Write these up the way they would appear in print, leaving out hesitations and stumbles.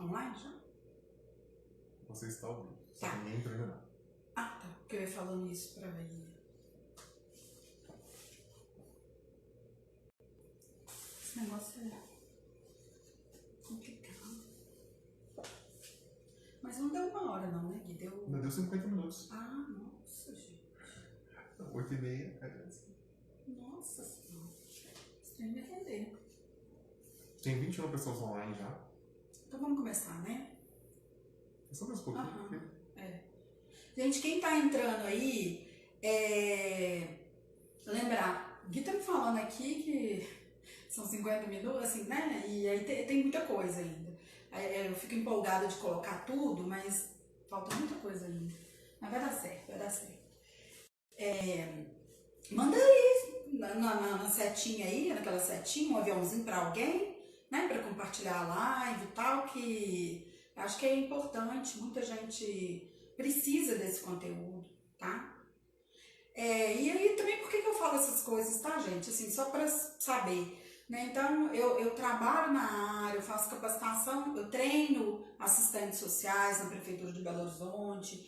Online já? Você está ouvindo. Só Tá. que ninguém entrou ainda não. Ah, tá. Porque eu ia falando isso pra ir. Esse negócio é complicado. Mas não deu 1 hora não, né, Gui? Deu... Ainda deu 50 minutos. Ah, nossa, gente. 8h30. Nossa senhora. Isso tem que me render. Tem 21 pessoas online já. Então vamos começar, né? É só mais um pouquinho. Aham. Porque... Gente, quem tá entrando aí, lembrar, Gui tá me falando aqui que são 50 minutos, assim, né? E aí tem muita coisa ainda. Aí eu fico empolgada de colocar tudo, mas falta muita coisa ainda. Mas vai dar certo, vai dar certo. Manda aí na setinha aí, naquela setinha, um aviãozinho pra alguém, né? Pra compartilhar a live e tal, que acho que é importante, muita gente precisa desse conteúdo, tá? E aí também por que eu falo essas coisas, tá, gente? Assim, só pra saber, né? Então, eu trabalho na área, eu faço capacitação, eu treino assistentes sociais na Prefeitura de Belo Horizonte.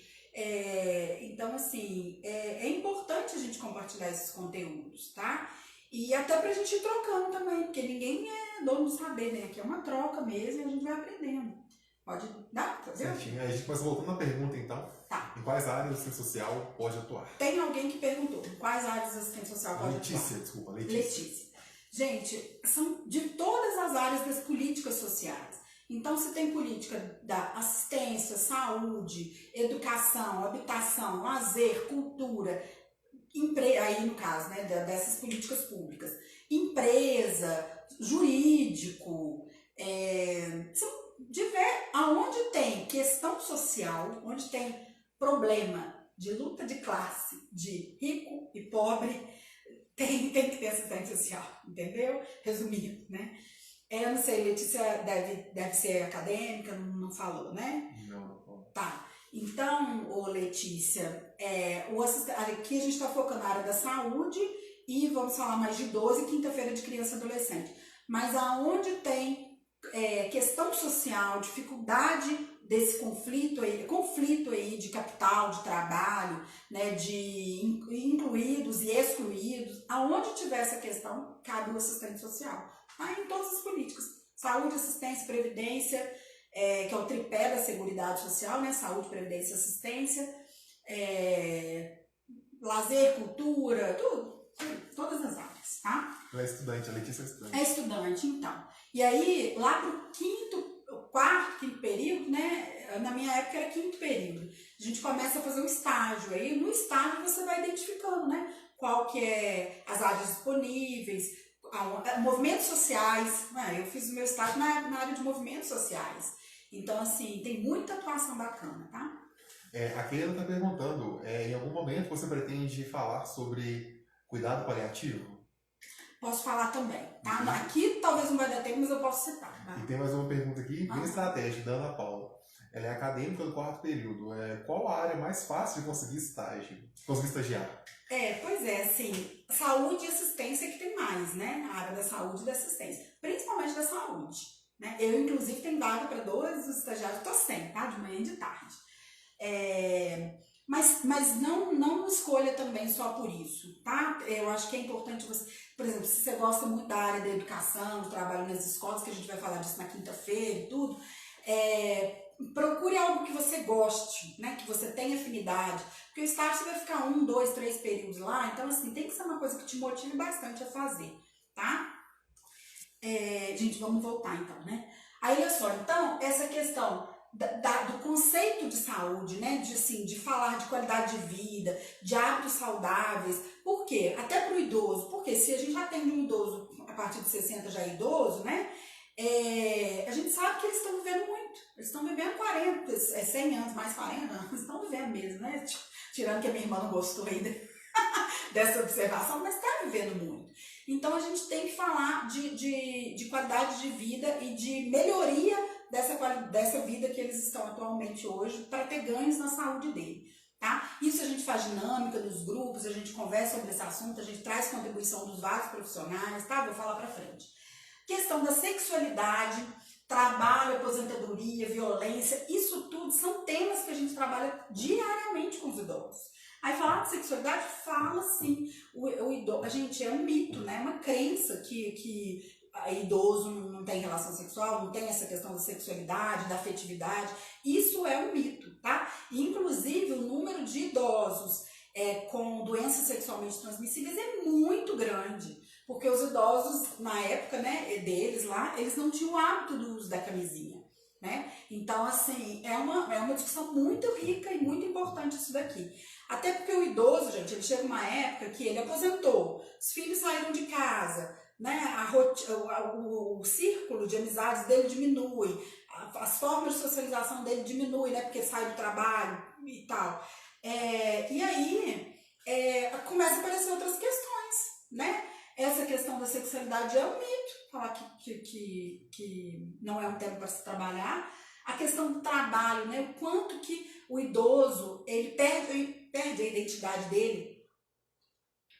Então, assim, é importante a gente compartilhar esses conteúdos, tá? E até pra gente ir trocando também, porque ninguém é dono do saber, né? Aqui é uma troca mesmo e a gente vai aprendendo. Pode dar, tá vendo? Certinho. Aí a gente começa voltando na pergunta, então. Tá. Em quais áreas o assistente social pode atuar? Tem alguém que perguntou em quais áreas a assistente social pode atuar? Letícia, desculpa, Letícia. Gente, são de todas as áreas das políticas sociais. Então, se tem política da assistência, saúde, educação, habitação, lazer, cultura, aí no caso, né, dessas políticas públicas, empresa, jurídico, são aonde tem questão social, onde tem problema de luta de classe, de rico e pobre, tem que ter assistente social, entendeu? Resumindo, né? Eu não sei, Letícia deve ser acadêmica, não falou, né? Não. Tá. Então, Letícia, aqui a gente está focando na área da saúde e vamos falar mais de 12, quinta-feira de criança e adolescente. Mas aonde tem questão social, dificuldade desse conflito aí de capital, de trabalho, né, de incluídos e excluídos, aonde tiver essa questão, cabe o assistente social. Tá? Em todas as políticas, saúde, assistência, previdência, que é o tripé da Seguridade Social, né, saúde, previdência e assistência, lazer, cultura, tudo, todas as áreas, tá? Ela é estudante, a Letícia é estudante. É estudante, então. E aí, lá pro quarto, quinto período, né? Na minha época era quinto período. A gente começa a fazer um estágio. Aí no estágio você vai identificando, né? Qual que é as áreas disponíveis, movimentos sociais. Eu fiz o meu estágio na área de movimentos sociais. Então, assim, tem muita atuação bacana, tá? A Keila está perguntando, em algum momento você pretende falar sobre cuidado paliativo? Posso falar também, tá? Aqui talvez não vai dar tempo, mas eu posso citar. Tá? E tem mais uma pergunta aqui, bem estratégica, da Ana Paula. Ela é acadêmica do quarto período. Qual a área mais fácil de conseguir estagiar? Pois é, assim, saúde e assistência que tem mais, né? A área da saúde e da assistência. Principalmente da saúde, né? Eu, inclusive, tenho vaga para 2 estagiários, tô sem, tá? De manhã e de tarde. Mas não escolha também só por isso, tá? Eu acho que é importante você, por exemplo, se você gosta muito da área da educação, do trabalho nas escolas, que a gente vai falar disso na quinta-feira e tudo, procure algo que você goste, né? Que você tenha afinidade, porque o estágio você vai ficar 1, 2, 3 períodos lá, então assim, tem que ser uma coisa que te motive bastante a fazer, tá? Gente, vamos voltar então, né? Aí, olha só, então, essa questão do conceito de saúde, né? De falar de qualidade de vida, de hábitos saudáveis. Por quê? Até para o idoso. Porque se a gente atende um idoso a partir de 60 já é idoso, né? A gente sabe que eles estão vivendo muito. Eles estão vivendo 40, 100 anos, mais 40 anos. Estão vivendo mesmo, né? Tirando que a minha irmã não gostou ainda dessa observação, mas está vivendo muito. Então, a gente tem que falar de qualidade de vida e de melhoria dessa vida que eles estão atualmente hoje para ter ganhos na saúde dele, tá? Isso a gente faz dinâmica nos grupos, a gente conversa sobre esse assunto, a gente traz contribuição dos vários profissionais, tá? Vou falar para frente. Questão da sexualidade, trabalho a aposentadoria, violência, isso tudo são temas que a gente trabalha diariamente com os idosos. Aí falar de sexualidade, fala sim. O idoso, gente, é um mito, né? Uma crença que idoso não tem relação sexual, não tem essa questão da sexualidade, da afetividade. Isso é um mito, tá? E, inclusive, o número de idosos com doenças sexualmente transmissíveis é muito grande. Porque os idosos, na época, né, deles lá, eles não tinham o hábito do uso da camisinha, né? Então, assim, é uma discussão muito rica e muito importante isso daqui. Até porque o idoso, gente, ele chega uma época que ele aposentou, os filhos saíram de casa, né? O círculo de amizades dele diminui, as formas de socialização dele diminuem, né? Porque sai do trabalho e tal. E aí, começa a aparecer outras questões, né? Essa questão da sexualidade é um mito, falar que não é um tema para se trabalhar. A questão do trabalho, né? O quanto que o idoso ele perde a identidade dele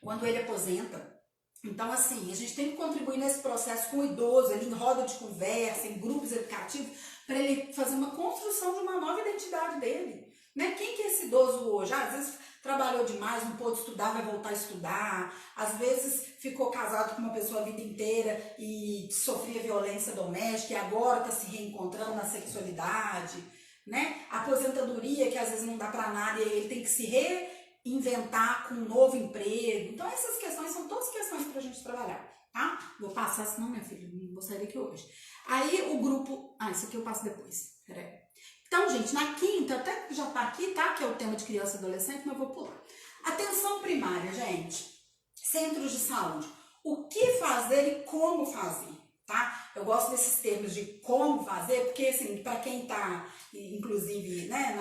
quando ele aposenta. Então, assim, a gente tem que contribuir nesse processo com o idoso, ele em roda de conversa, em grupos educativos, para ele fazer uma construção de uma nova identidade dele. Né? Quem que é esse idoso hoje? Às vezes trabalhou demais, não pôde estudar, vai voltar a estudar. Às vezes ficou casado com uma pessoa a vida inteira e sofria violência doméstica e agora está se reencontrando na sexualidade. Né? A aposentadoria, que às vezes não dá para nada e ele tem que se reinventar com um novo emprego. Então essas questões são todas questões para a gente trabalhar. Tá? Vou passar, senão, minha filha, não vou sair daqui hoje. Aí o grupo... isso aqui eu passo depois. Peraí. Então, gente, na quinta, até já tá aqui, tá? Que é o tema de criança e adolescente, mas eu vou pular. Atenção primária, gente. Centros de saúde. O que fazer e como fazer, tá? Eu gosto desses termos de como fazer, porque, assim, para quem tá, inclusive, né,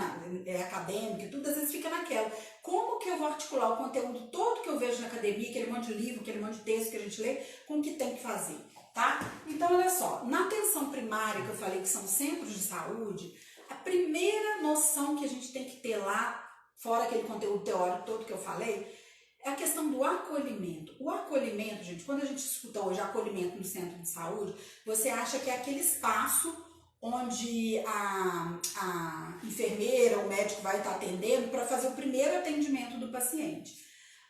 acadêmico e tudo, às vezes fica naquela. Como que eu vou articular o conteúdo todo que eu vejo na academia, aquele monte de livro, aquele monte de texto que a gente lê, com o que tem que fazer, tá? Então, olha só. Na atenção primária, que eu falei que são centros de saúde, a primeira noção que a gente tem que ter lá, fora aquele conteúdo teórico todo que eu falei, é a questão do acolhimento. O acolhimento, gente, quando a gente escuta hoje acolhimento no centro de saúde, você acha que é aquele espaço onde a enfermeira, o médico vai estar atendendo para fazer o primeiro atendimento do paciente.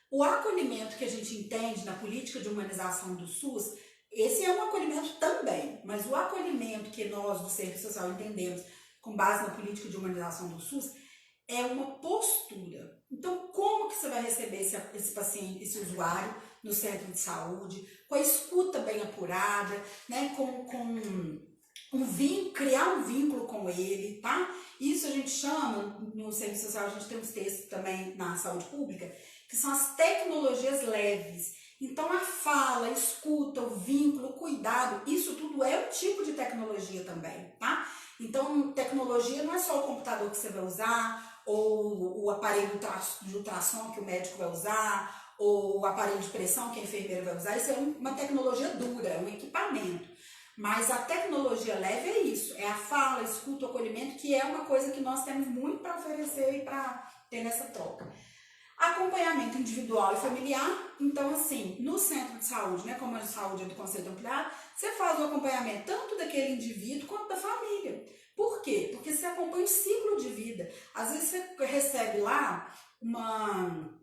O acolhimento que a gente entende na política de humanização do SUS, esse é um acolhimento também, mas o acolhimento que nós do Serviço Social entendemos com base na política de humanização do SUS, é uma postura. Então, como que você vai receber esse paciente, esse usuário no centro de saúde, com a escuta bem apurada, né, criar um vínculo com ele, tá? Isso a gente chama, no Serviço Social, a gente tem uns textos também na saúde pública, que são as tecnologias leves. Então, a fala, a escuta, o vínculo, o cuidado, isso tudo é um tipo de tecnologia também, tá? Então, tecnologia não é só o computador que você vai usar, ou o aparelho de ultrassom que o médico vai usar, ou o aparelho de pressão que a enfermeira vai usar. Isso é uma tecnologia dura, é um equipamento. Mas a tecnologia leve é isso, é a fala, a escuta, o acolhimento, que é uma coisa que nós temos muito para oferecer e para ter nessa troca. Acompanhamento individual e familiar. Então, assim, no centro de saúde, né, como a saúde é do conceito ampliado, você faz o acompanhamento tanto daquele indivíduo quanto da família. Por quê? Porque você acompanha o ciclo de vida. Às vezes você recebe lá uma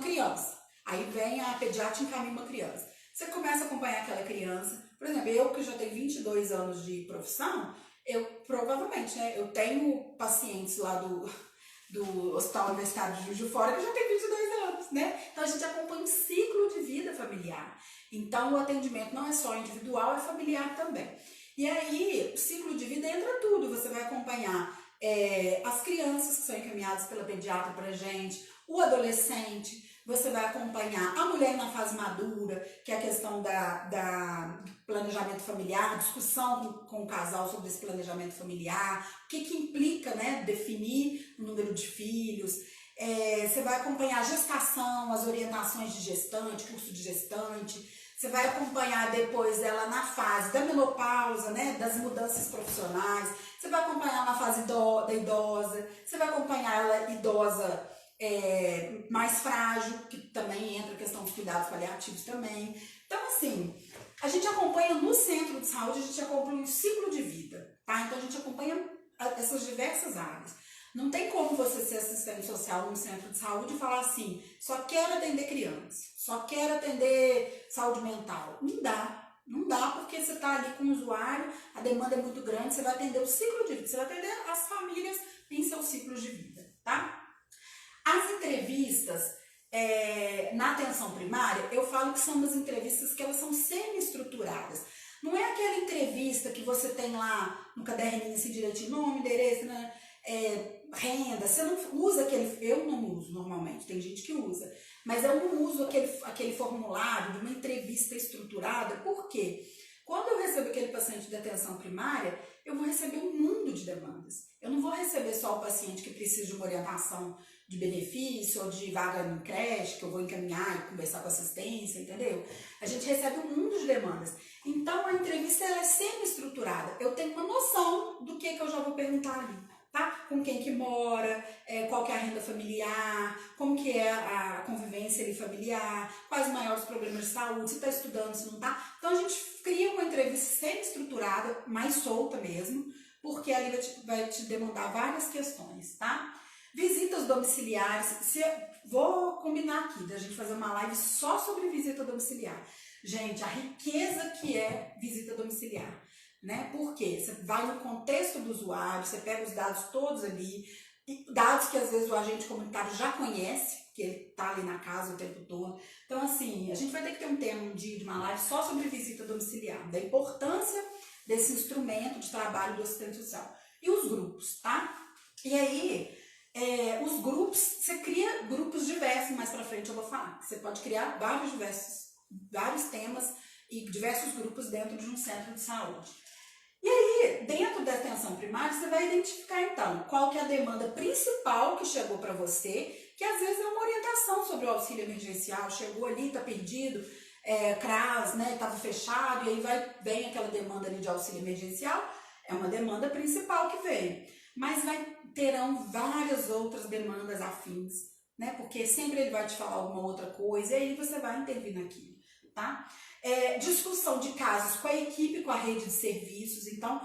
criança. Aí vem a pediatra e encaminha uma criança. Você começa a acompanhar aquela criança. Por exemplo, eu que já tenho 22 anos de profissão, eu provavelmente, né, eu tenho pacientes lá do Hospital Universitário de Juiz de Fora que já tem 22 anos, né? Então a gente acompanha um ciclo de vida familiar. Então o atendimento não é só individual, é familiar também. E aí, o ciclo de vida entra tudo. Você vai acompanhar as crianças que são encaminhadas pela pediatra pra gente, o adolescente, você vai acompanhar a mulher na fase madura, que é a questão da planejamento familiar, discussão com o casal sobre esse planejamento familiar, o que implica, né, definir o número de filhos. Você vai acompanhar a gestação, as orientações de gestante, curso de gestante. Você vai acompanhar depois ela na fase da menopausa, né, das mudanças profissionais. Você vai acompanhar na fase da idosa. Você vai acompanhar ela idosa mais frágil, que também entra a questão dos cuidados paliativos também. Então, assim, a gente acompanha no centro de saúde, a gente acompanha o ciclo de vida, tá? tá? Então a gente acompanha essas diversas áreas. Não tem como você ser assistente social num centro de saúde e falar assim, só quero atender crianças, só quero atender saúde mental. Não dá. Não dá porque você está ali com o usuário, a demanda é muito grande, você vai atender o ciclo de vida, você vai atender as famílias em seus ciclos de vida, tá? As entrevistas na atenção primária, eu falo que são umas entrevistas que elas são semi-estruturadas. Não é aquela entrevista que você tem lá no caderninho assim direitinho, nome, endereço, né? Renda, você não usa eu não uso normalmente, tem gente que usa, mas eu não uso aquele formulário de uma entrevista estruturada, por quê? Quando eu recebo aquele paciente de atenção primária, eu vou receber um mundo de demandas. Eu não vou receber só o paciente que precisa de uma orientação de benefício ou de vaga em creche, que eu vou encaminhar e conversar com assistência, entendeu? A gente recebe um mundo de demandas. Então, a entrevista ela é semi-estruturada. Eu tenho uma noção do que eu já vou perguntar ali. Tá? Com quem que mora, qual que é a renda familiar, como que é a convivência ali familiar, quais os maiores problemas de saúde, se está estudando, se não está. Então a gente cria uma entrevista semi-estruturada, mais solta mesmo, porque ali vai te demandar várias questões, tá? Visitas domiciliares, vou combinar aqui, da gente fazer uma live só sobre visita domiciliar. Gente, a riqueza que é visita domiciliar. Né? Porque você vai no contexto do usuário, você pega os dados todos ali, dados que às vezes o agente comunitário já conhece, porque ele está ali na casa o tempo todo. Então, assim, a gente vai ter que ter um tema, um dia de uma live só sobre visita domiciliar, da importância desse instrumento de trabalho do assistente social. E os grupos, tá? E aí, os grupos, você cria grupos diversos, mais pra frente eu vou falar. Você pode criar vários temas e diversos grupos dentro de um centro de saúde. E aí, dentro da atenção primária, você vai identificar, então, qual que é a demanda principal que chegou para você, que às vezes é uma orientação sobre o auxílio emergencial, chegou ali, está perdido, CRAS, né, estava fechado, e aí vem aquela demanda ali de auxílio emergencial, é uma demanda principal que veio. Mas terão várias outras demandas afins, né, porque sempre ele vai te falar alguma outra coisa, e aí você vai intervir naquilo, tá? Discussão de casos com a equipe, com a rede de serviços. Então,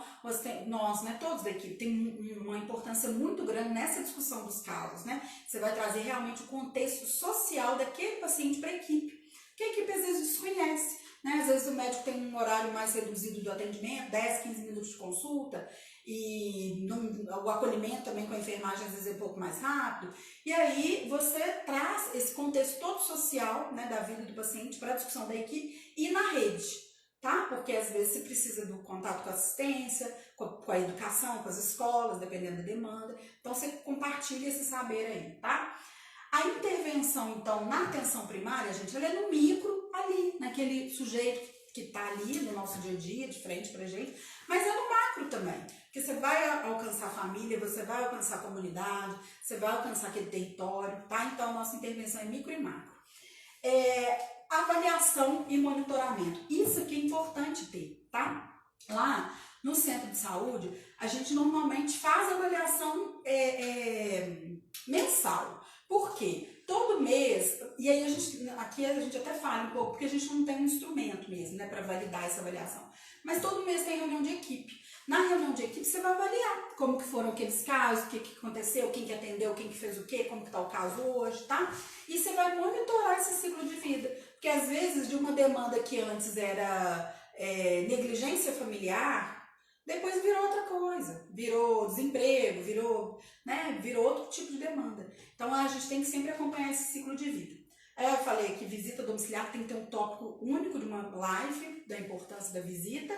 nós, né, todos da equipe, tem uma importância muito grande nessa discussão dos casos, né? Você vai trazer realmente o contexto social daquele paciente para a equipe, que a equipe às vezes desconhece, né? Às vezes o médico tem um horário mais reduzido do atendimento, 10, 15 minutos de consulta, e o acolhimento também com a enfermagem às vezes é um pouco mais rápido, e aí você traz esse contexto todo social, né, da vida do paciente para a discussão da equipe e na rede, tá? Porque às vezes você precisa do contato com a assistência, com a educação, com as escolas, dependendo da demanda, então você compartilha esse saber aí, tá? A intervenção, então, na atenção primária, gente, ela é no micro, ali, naquele sujeito que está ali no nosso dia a dia, de frente pra gente, mas é no macro também, porque você vai alcançar a família, você vai alcançar a comunidade, você vai alcançar aquele território, tá? Então, a nossa intervenção é micro e macro. Avaliação e monitoramento, isso aqui é importante ter, tá? Lá no centro de saúde, a gente normalmente faz avaliação mensal. Por quê? Todo mês, e aí aqui a gente até fala um pouco, porque a gente não tem um instrumento mesmo, né, para validar essa avaliação. Mas todo mês tem reunião de equipe. Na reunião de equipe você vai avaliar como que foram aqueles casos, o que aconteceu, quem que atendeu, quem que fez o quê, como que está o caso hoje, tá? E você vai monitorar esse ciclo de vida. Porque às vezes de uma demanda que antes era negligência familiar, depois virou outra coisa, virou desemprego, virou outro tipo de demanda. Então a gente tem que sempre acompanhar esse ciclo de vida. Eu falei que visita domiciliar tem que ter um tópico único de uma live, da importância da visita,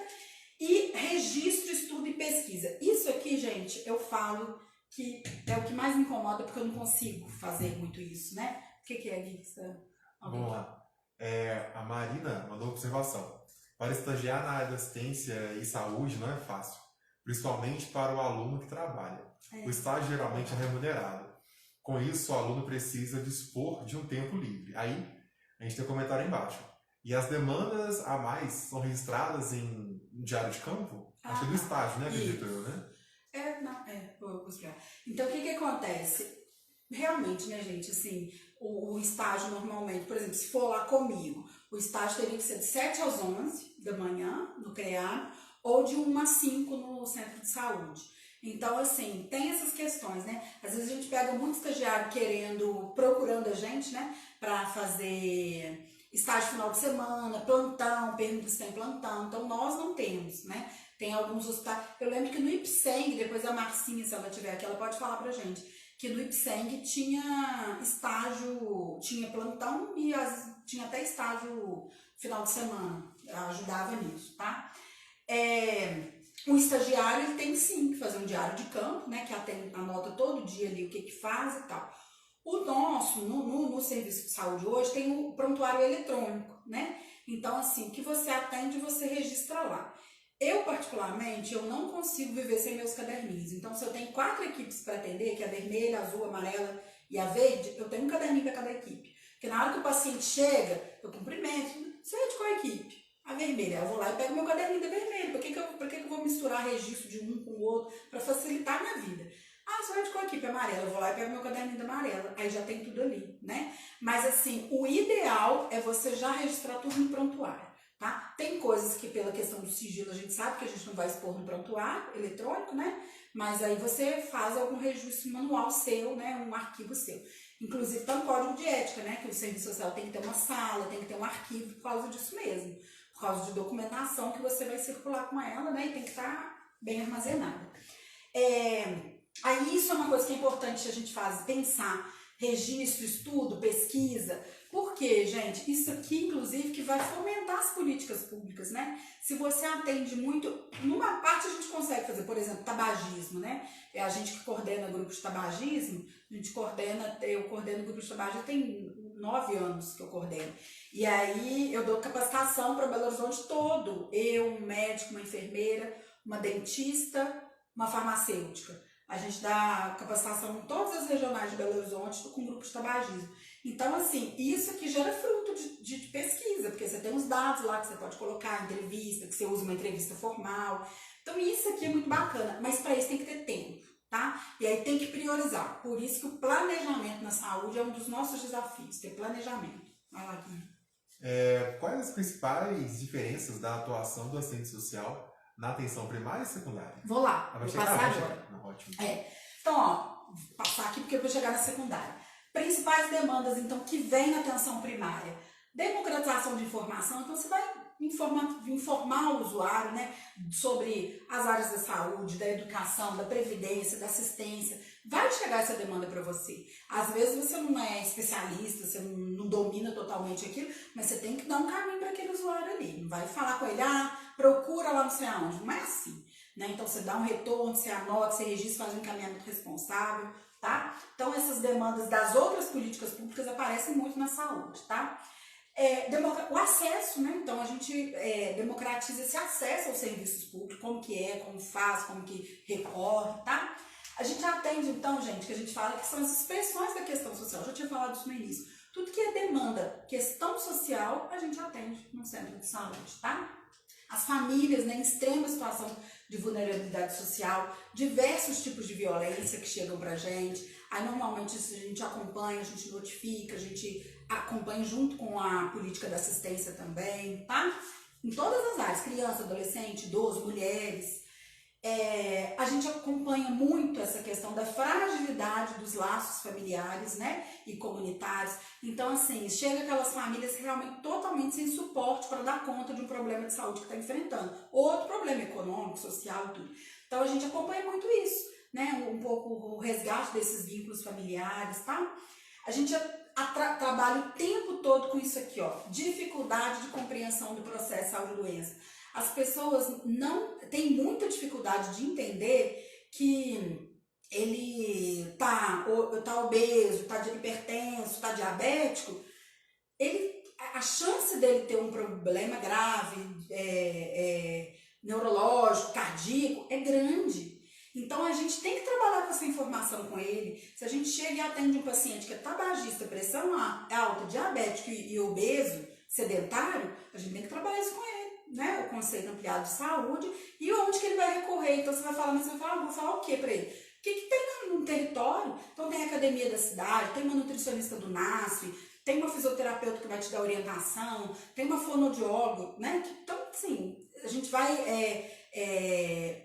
e registro, estudo e pesquisa. Isso aqui, gente, eu falo que é o que mais me incomoda, porque eu não consigo fazer muito isso, né? O que é, Gui? Vamos lá. A Marina mandou observação. Para estagiar na área da assistência e saúde não é fácil, principalmente para o aluno que trabalha. O estágio geralmente é remunerado. Com isso, o aluno precisa dispor de um tempo livre. Aí, a gente tem um comentário embaixo. E as demandas a mais são registradas em diário de campo? Acho que é do estágio, né? Acredito eu, né? Vou explicar. Então, o que acontece? Realmente, minha gente, assim, o estágio normalmente, por exemplo, se for lá comigo, o estágio teria que ser de 7 às 11 da manhã, no CREA, ou de 1 às 5 no centro de saúde. Então, assim, tem essas questões, né? Às vezes a gente pega muito estagiário procurando a gente, né? Para fazer estágio final de semana, plantão, pergunta se tem plantão. Então, nós não temos, né? Tem alguns hospitais. Eu lembro que no Ipseng, depois a Marcinha, se ela tiver aqui, ela pode falar pra gente, que no Ipseng tinha estágio, tinha plantão e tinha até estágio final de semana. Ajudava nisso, tá? O estagiário, ele tem sim que fazer um diário de campo, né, que anota todo dia ali o que faz e tal. O nosso, no serviço de saúde hoje, tem o prontuário eletrônico, né? Então, assim, o que você atende, você registra lá. Eu, particularmente, eu não consigo viver sem meus caderninhos. Então, se eu tenho 4 equipes para atender, que é a vermelha, a azul, a amarela e a verde, eu tenho um caderninho para cada equipe. Porque na hora que o paciente chega, eu cumprimento, você é de qual equipe? A vermelha. Eu vou lá e pego meu caderninho da vermelha. Por que eu vou misturar registro de um com o outro para facilitar a minha vida? Ah, você é de qual equipe? Amarela. Eu vou lá e pego meu caderninho da amarela. Aí já tem tudo ali, né? Mas assim, o ideal é você já registrar tudo no prontuário, tá? Tem coisas que pela questão do sigilo a gente sabe que a gente não vai expor no prontuário eletrônico, né? Mas aí você faz algum registro manual seu, né? Um arquivo seu. Inclusive tem um código de ética, né? Que o serviço social tem que ter uma sala, tem que ter um arquivo por causa disso mesmo. Por causa de documentação que você vai circular com ela, né? E tem que estar bem armazenada. Aí isso é uma coisa que é importante a gente pensar, registro, estudo, pesquisa. Por quê, gente? Isso aqui, inclusive, que vai fomentar as políticas públicas, né? Se você atende muito, numa parte a gente consegue fazer, por exemplo, tabagismo, né? É a gente que coordena grupos de tabagismo, eu coordeno grupos de tabagismo, tem 9 anos que eu coordeno. E aí eu dou capacitação para Belo Horizonte todo. Eu, um médico, uma enfermeira, uma dentista, uma farmacêutica. A gente dá capacitação em todas as regionais de Belo Horizonte com grupos de tabagismo. Então, assim, isso aqui gera fruto de pesquisa, porque você tem os dados lá que você pode colocar, entrevista, que você usa uma entrevista formal. Então, isso aqui é muito bacana, mas para isso tem que ter tempo, tá? E aí tem que priorizar. Por isso que o planejamento na saúde é um dos nossos desafios, ter planejamento. Vai lá, Gui. Quais as principais diferenças da atuação do assistente social na atenção primária e secundária? Vou lá, vou passar agora. Ótimo. Então, ó, vou passar aqui porque eu vou chegar na secundária. Principais demandas, então, que vem na atenção primária. Democratização de informação, então você vai informar o usuário, né, sobre as áreas da saúde, da educação, da previdência, da assistência. Vai chegar essa demanda para você. Às vezes você não é especialista, você não domina totalmente aquilo, mas você tem que dar um caminho para aquele usuário ali. Não vai falar com ele, procura lá não sei aonde. Não é assim, né? Então você dá um retorno, você anota, você registra, faz um encaminhamento responsável, tá? Então essas demandas das outras políticas públicas aparecem muito na saúde, tá? O acesso, né? Então a gente democratiza esse acesso aos serviços públicos, como faz, como que recorre, tá? A gente atende, então, gente, que a gente fala que são as expressões da questão social. Eu já tinha falado isso no início. Tudo que é demanda, questão social, a gente atende no centro de saúde, tá? As famílias, né, em extrema situação de vulnerabilidade social, diversos tipos de violência que chegam pra gente. Aí, normalmente, isso a gente acompanha, a gente notifica, a gente acompanha junto com a política da assistência também, tá? Em todas as áreas, criança, adolescente, idoso, mulheres. A gente acompanha muito essa questão da fragilidade dos laços familiares, né, e comunitários. Então, assim, chega aquelas famílias realmente totalmente sem suporte para dar conta de um problema de saúde que está enfrentando. Outro problema econômico, social, tudo. Então, a gente acompanha muito isso, né, um pouco o resgate desses vínculos familiares, tá? A gente trabalha o tempo todo com isso aqui, ó, dificuldade de compreensão do processo saúde e doença. As pessoas não têm muita dificuldade de entender que ele tá obeso, tá hipertenso, tá diabético. A chance dele ter um problema grave, neurológico, cardíaco, é grande. Então a gente tem que trabalhar com essa informação com ele. Se a gente chega e atende um paciente que é tabagista, pressão alta, diabético e obeso, sedentário, a gente tem que trabalhar isso com ele. Né, o conceito ampliado de saúde e onde que ele vai recorrer. Então você vai falar, mas você vai falar, vou falar o que para ele? O que tem no território? Então tem a academia da cidade, tem uma nutricionista do NASF, tem uma fisioterapeuta que vai te dar orientação, tem uma fonoaudióloga, né? Então, assim, a gente vai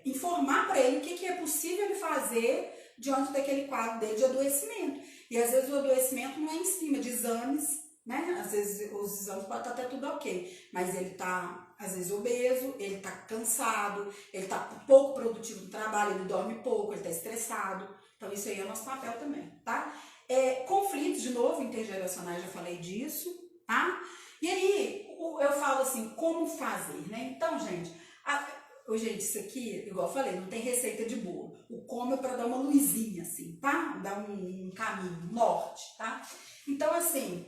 informar para ele o que é possível ele fazer diante daquele quadro dele de adoecimento. E às vezes o adoecimento não é em cima de exames, né? Às vezes os exames podem estar até tudo ok, mas ele está, às vezes, obeso, ele está cansado, ele está pouco produtivo no trabalho, ele dorme pouco, ele está estressado. Então isso aí é o nosso papel também, tá? Conflitos, de novo, intergeracionais, já falei disso, tá? E aí, eu falo assim, como fazer, né? Então, gente, isso aqui, igual eu falei, não tem receita de bolo. O como é para dar uma luzinha, assim, tá? Dar um caminho, um norte, tá? Então, assim,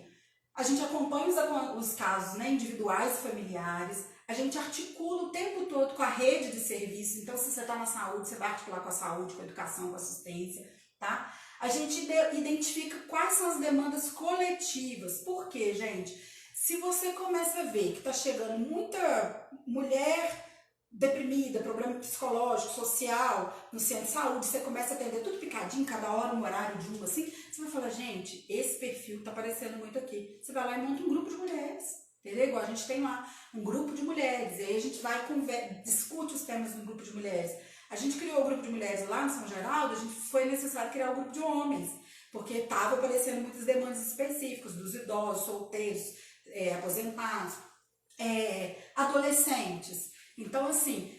a gente acompanha os casos, né, individuais e familiares, a gente articula o tempo todo com a rede de serviços. Então, se você está na saúde, você vai articular com a saúde, com a educação, com a assistência, tá? A gente identifica quais são as demandas coletivas. Por quê, gente? Se você começa a ver que está chegando muita mulher deprimida, problema psicológico, social, no centro de saúde, você começa a atender tudo picadinho, cada hora um horário de assim, você vai falar, gente, esse perfil tá aparecendo muito aqui. Você vai lá e monta um grupo de mulheres, entendeu? Igual a gente tem lá um grupo de mulheres, e aí a gente vai discute os temas no grupo de mulheres. A gente criou o grupo de mulheres lá no São Geraldo, a gente foi necessário criar o grupo de homens, porque estava aparecendo muitas demandas específicas dos idosos, solteiros, aposentados, adolescentes. Então, assim,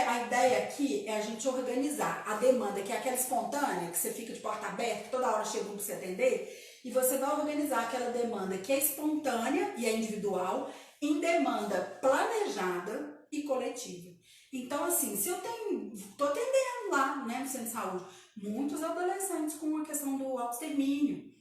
a ideia aqui é a gente organizar a demanda, que é aquela espontânea, que você fica de porta aberta, toda hora chega um para você atender, e você vai organizar aquela demanda que é espontânea e é individual, em demanda planejada e coletiva. Então, assim, se eu estou atendendo lá, né, no centro de saúde, muitos adolescentes com a questão do autoextermínio,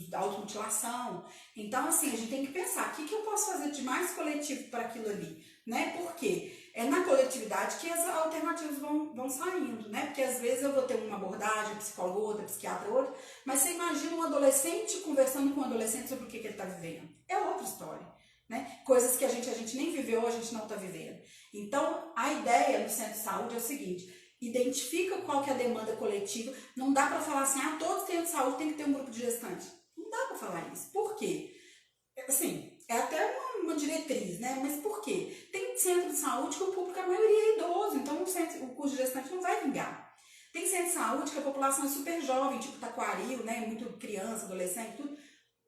da automutilação. Então, assim, a gente tem que pensar, o que eu posso fazer de mais coletivo para aquilo ali, né? Porque é na coletividade que as alternativas vão saindo, né? Porque às vezes eu vou ter uma abordagem, psicólogo outra, psiquiatra outra, mas você imagina um adolescente conversando com um adolescente sobre o que ele está vivendo. É outra história, né? Coisas que a gente nem viveu, a gente não está vivendo. Então, a ideia no centro de saúde é o seguinte: identifica qual que é a demanda coletiva. Não dá para falar assim, todo centro de saúde tem que ter um grupo de gestantes. Não dá para falar isso. Por quê? Assim, é até uma diretriz, né? Mas por quê? Tem centro de saúde que o público, a maioria é idoso, então o curso de gestante não vai vingar. Tem centro de saúde que a população é super jovem, tipo Taquaril, né? Muito criança, adolescente, tudo.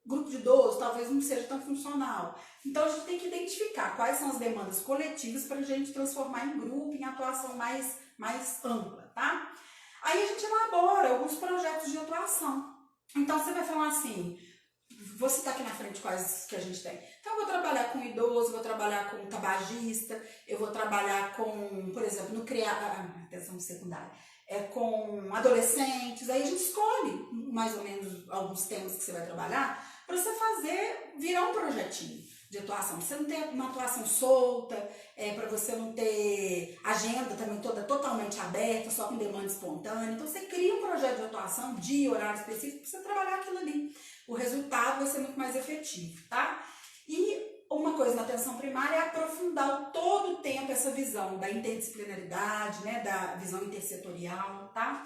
Grupo de idosos talvez não seja tão funcional. Então a gente tem que identificar quais são as demandas coletivas para a gente transformar em grupo, em atuação mais ampla, tá? Aí a gente elabora alguns projetos de atuação. Então você vai falar assim, vou citar aqui na frente quais que a gente tem. Então eu vou trabalhar com idoso, vou trabalhar com tabagista, eu vou trabalhar com, por exemplo, atenção secundária, com adolescentes. Aí a gente escolhe mais ou menos alguns temas que você vai trabalhar para você virar um projetinho de atuação. Você não ter uma atuação solta, para você não ter agenda também toda totalmente aberta, só com demanda espontânea. Então você cria um projeto de atuação, dia, horário específico, para você trabalhar aquilo ali. O resultado vai ser muito mais efetivo, tá? E uma coisa na atenção primária é aprofundar todo o tempo essa visão da interdisciplinaridade, né, da visão intersetorial, tá?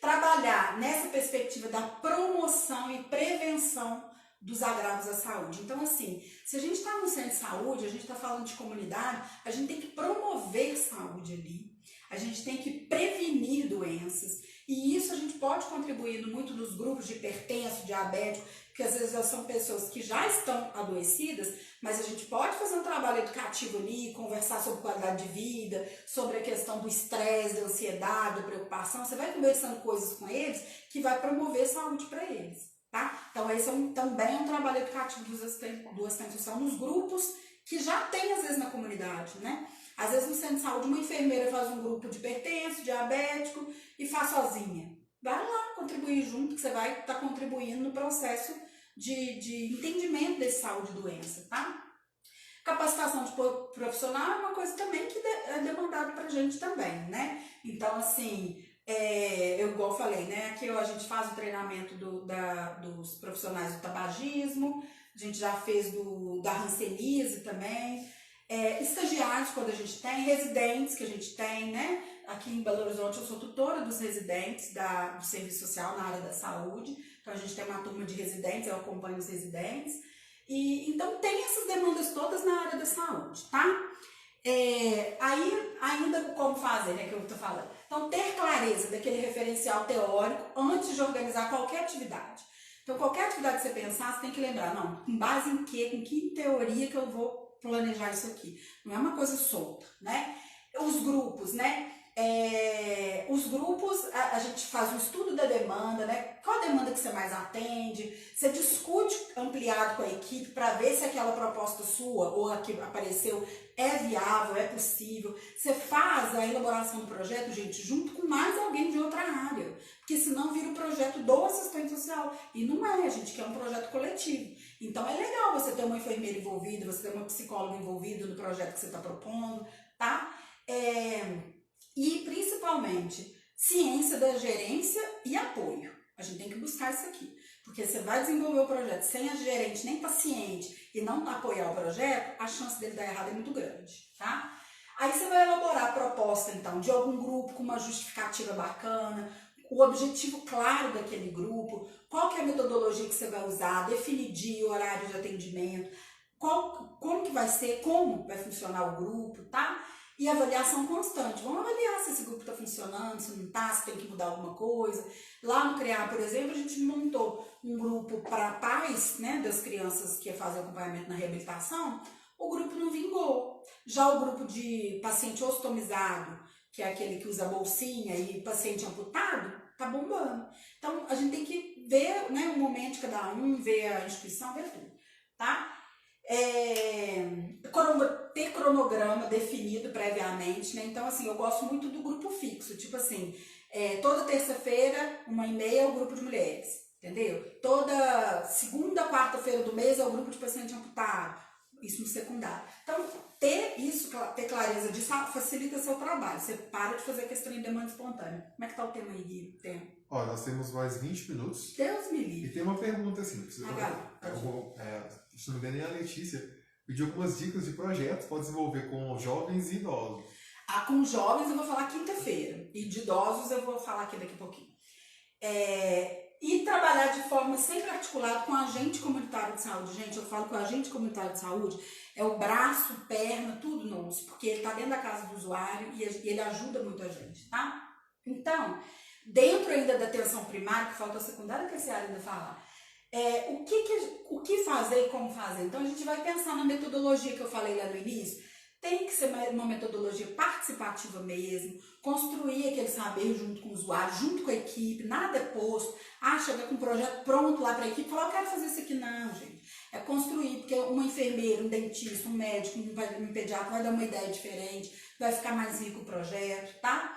Trabalhar nessa perspectiva da promoção e prevenção dos agravos à saúde. Então, assim, se a gente está no centro de saúde, a gente está falando de comunidade, a gente tem que promover saúde ali, a gente tem que prevenir doenças, e isso a gente pode contribuir muito nos grupos de hipertenso, diabético, que às vezes são pessoas que já estão adoecidas, mas a gente pode fazer um trabalho educativo ali, conversar sobre qualidade de vida, sobre a questão do estresse, da ansiedade, da preocupação. Você vai conversando coisas com eles que vai promover saúde para eles. Tá? Então, esse também é um trabalho educativo do assistente social nos grupos que já tem, às vezes, na comunidade, né? Às vezes, no centro de saúde, uma enfermeira faz um grupo de hipertenso, diabético e faz sozinha. Vai lá contribuir junto, que você vai estar contribuindo no processo de entendimento desse saúde e doença, tá? Capacitação de profissional é uma coisa também que é demandada pra gente também, né? Então, assim, igual eu falei, né? Aqui a gente faz o treinamento dos profissionais do tabagismo, a gente já fez da hanseníase também, estagiários quando a gente tem, residentes que a gente tem, né? Aqui em Belo Horizonte eu sou tutora dos residentes do serviço social na área da saúde, então a gente tem uma turma de residentes, eu acompanho os residentes, e então tem essas demandas todas na área da saúde, tá? Aí ainda como fazer, né, que eu estou falando. Então, ter clareza daquele referencial teórico antes de organizar qualquer atividade. Então, qualquer atividade que você pensar, você tem que lembrar, não, com base em quê, com que teoria que eu vou planejar isso aqui. Não é uma coisa solta, né? Os grupos, né? Os grupos, a gente faz um estudo da demanda, né? Qual a demanda que você mais atende? Você discute ampliado com a equipe para ver se aquela proposta sua ou a que apareceu é viável, é possível. Você faz a elaboração do projeto, gente, junto com mais alguém de outra área, porque senão vira um projeto do assistente social. E não é, a gente quer um projeto coletivo. Então é legal você ter uma enfermeira envolvida, você ter uma psicóloga envolvida no projeto que você está propondo, tá? E principalmente ciência da gerência e apoio. A gente tem que buscar isso aqui. Porque você vai desenvolver o projeto sem a gerente nem paciente e não apoiar o projeto, a chance dele dar errado é muito grande, tá? Aí você vai elaborar a proposta, então, de algum grupo com uma justificativa bacana, o objetivo claro daquele grupo, qual que é a metodologia que você vai usar, definir dia, horário de atendimento, como que vai ser, como vai funcionar o grupo, tá? E avaliação constante. Vamos avaliar se esse grupo está funcionando, se não está, se tem que mudar alguma coisa. Lá no CREA, por exemplo, a gente montou um grupo para pais, né, das crianças que fazem acompanhamento na reabilitação. O grupo não vingou. Já o grupo de paciente ostomizado, que é aquele que usa bolsinha, e paciente amputado, tá bombando. Então, a gente tem que ver, né, o momento de cada um, ver a instituição, ver tudo, tá? Ter cronograma definido previamente, né? Então, assim, eu gosto muito do grupo fixo, tipo assim, toda terça-feira, 1h30 é o grupo de mulheres, entendeu? Toda segunda, quarta-feira do mês é o grupo de paciente amputado, isso no secundário. Então, ter clareza disso facilita seu trabalho, você para de fazer questão de demanda espontânea. Como é que tá o tema aí, Gui? Ó, nós temos mais 20 minutos. Deus me livre. E tem uma pergunta assim, se não me engano, nem a Letícia pediu algumas dicas de projetos para desenvolver com jovens e idosos. Com jovens eu vou falar quinta-feira, e de idosos eu vou falar aqui daqui a pouquinho. E trabalhar de forma sempre articulada com o agente comunitário de saúde. Gente, eu falo que o agente comunitário de saúde é o braço, perna, tudo nosso, porque ele está dentro da casa do usuário e ele ajuda muito a gente, tá? Então, dentro ainda da atenção primária, que falta a secundária, que a Ciara ainda falar, o que fazer e como fazer. Então, a gente vai pensar na metodologia que eu falei lá no início. Tem que ser uma metodologia participativa mesmo, construir aquele saber junto com o usuário, junto com a equipe, nada é posto. Chegar com um projeto pronto lá para a equipe e falar, eu quero fazer isso aqui. Não, gente. É construir, porque uma enfermeira, um dentista, um médico, um pediatra vai dar uma ideia diferente, vai ficar mais rico o projeto, tá?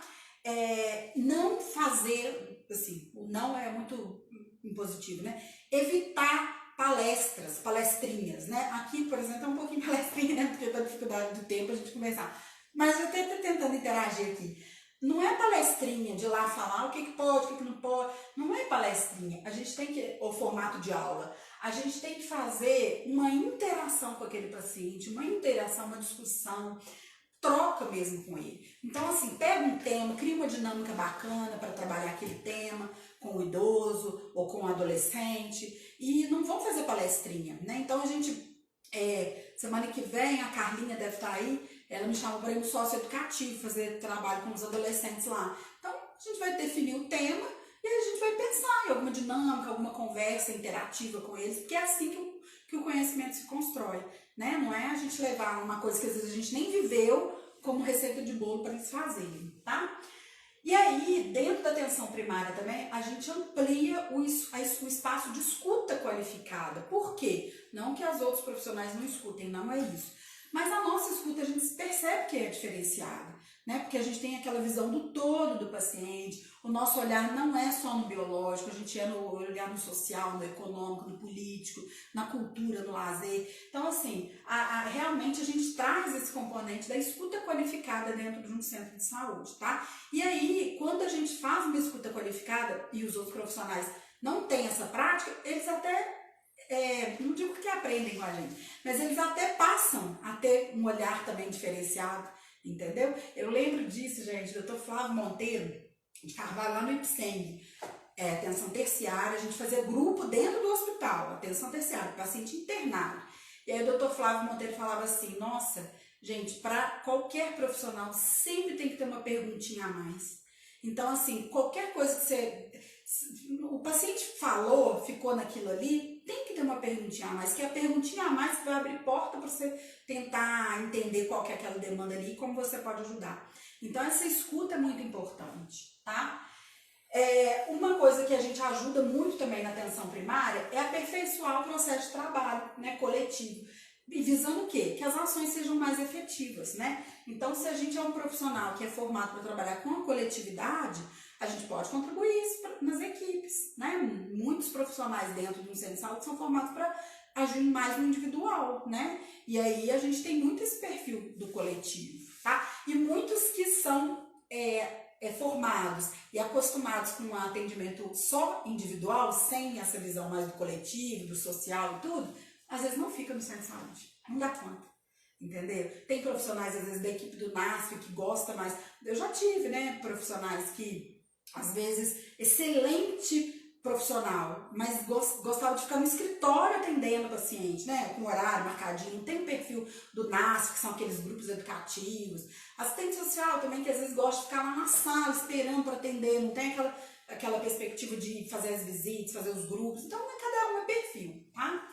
Não fazer, assim, o não é muito impositivo, né? Evitar palestrinhas, né? Aqui, por exemplo, é um pouquinho palestrinha, né? Porque da dificuldade do tempo a gente conversar. Mas eu até tô tentando interagir aqui. Não é palestrinha de lá falar o que pode, o que não pode. Não é palestrinha. A gente tem que, o formato de aula, a gente tem que fazer uma interação com aquele paciente, uma interação, uma discussão, troca mesmo com ele. Então, assim, pega um tema, cria uma dinâmica bacana para trabalhar aquele tema com o idoso ou com o adolescente e não vão fazer palestrinha, né? Então, a gente, semana que vem, a Carlinha deve estar aí, ela me chamou para ir no socioeducativo, fazer trabalho com os adolescentes lá. Então, a gente vai definir o tema e aí a gente vai pensar em alguma dinâmica, alguma conversa interativa com eles, porque é assim que o conhecimento se constrói, né? Não é a gente levar uma coisa que às vezes a gente nem viveu como receita de bolo para eles fazerem, tá? E aí, dentro da atenção primária também, a gente amplia o espaço de escuta qualificada. Por quê? Não que as outras profissionais não escutem, não é isso. Mas a nossa escuta, a gente percebe que é diferenciada, né? Porque a gente tem aquela visão do todo do paciente, o nosso olhar não é só no biológico, a gente é no olhar no social, no econômico, no político, na cultura, no lazer. Então, assim, realmente a gente traz esse componente da escuta qualificada dentro de um centro de saúde, tá? E aí, quando a gente faz uma escuta qualificada e os outros profissionais não têm essa prática, eles até não digo que aprendem com a gente, mas eles até passam a ter um olhar também diferenciado, entendeu? Eu lembro disso, gente, o Dr. Flávio Monteiro, de Carvalho, lá no IPSENG, atenção terciária, a gente fazia grupo dentro do hospital, atenção terciária, paciente internado. E aí o Dr. Flávio Monteiro falava assim, nossa, Gente, para qualquer profissional sempre tem que ter uma perguntinha a mais. Então, assim, qualquer coisa o paciente falou, ficou naquilo ali, tem que ter uma perguntinha a mais, que é a perguntinha a mais que vai abrir porta para você tentar entender qual que é aquela demanda ali e como você pode ajudar. Então, essa escuta é muito importante, tá? Uma coisa que a gente ajuda muito também na atenção primária é aperfeiçoar o processo de trabalho, né, coletivo. E visando o quê? Que as ações sejam mais efetivas, né? Então, se a gente é um profissional que é formado para trabalhar com a coletividade, a gente pode contribuir isso nas equipes, né? Muitos profissionais dentro do centro de saúde são formados para agir mais no individual, né? E aí a gente tem muito esse perfil do coletivo, tá? E muitos que são formados e acostumados com um atendimento só individual, sem essa visão mais do coletivo, do social e tudo, às vezes não fica no centro de saúde, não dá conta, entendeu? Tem profissionais, às vezes, da equipe do NASF que gosta mais. Eu já tive, né, profissionais que, às vezes, excelente profissional, mas gostava de ficar no escritório atendendo o paciente, né, com horário marcadinho. Tem o perfil do NASF, que são aqueles grupos educativos. Assistente social também, que às vezes gosta de ficar lá na sala esperando para atender, não tem aquela perspectiva de fazer as visitas, fazer os grupos. Então, cada um é perfil, tá?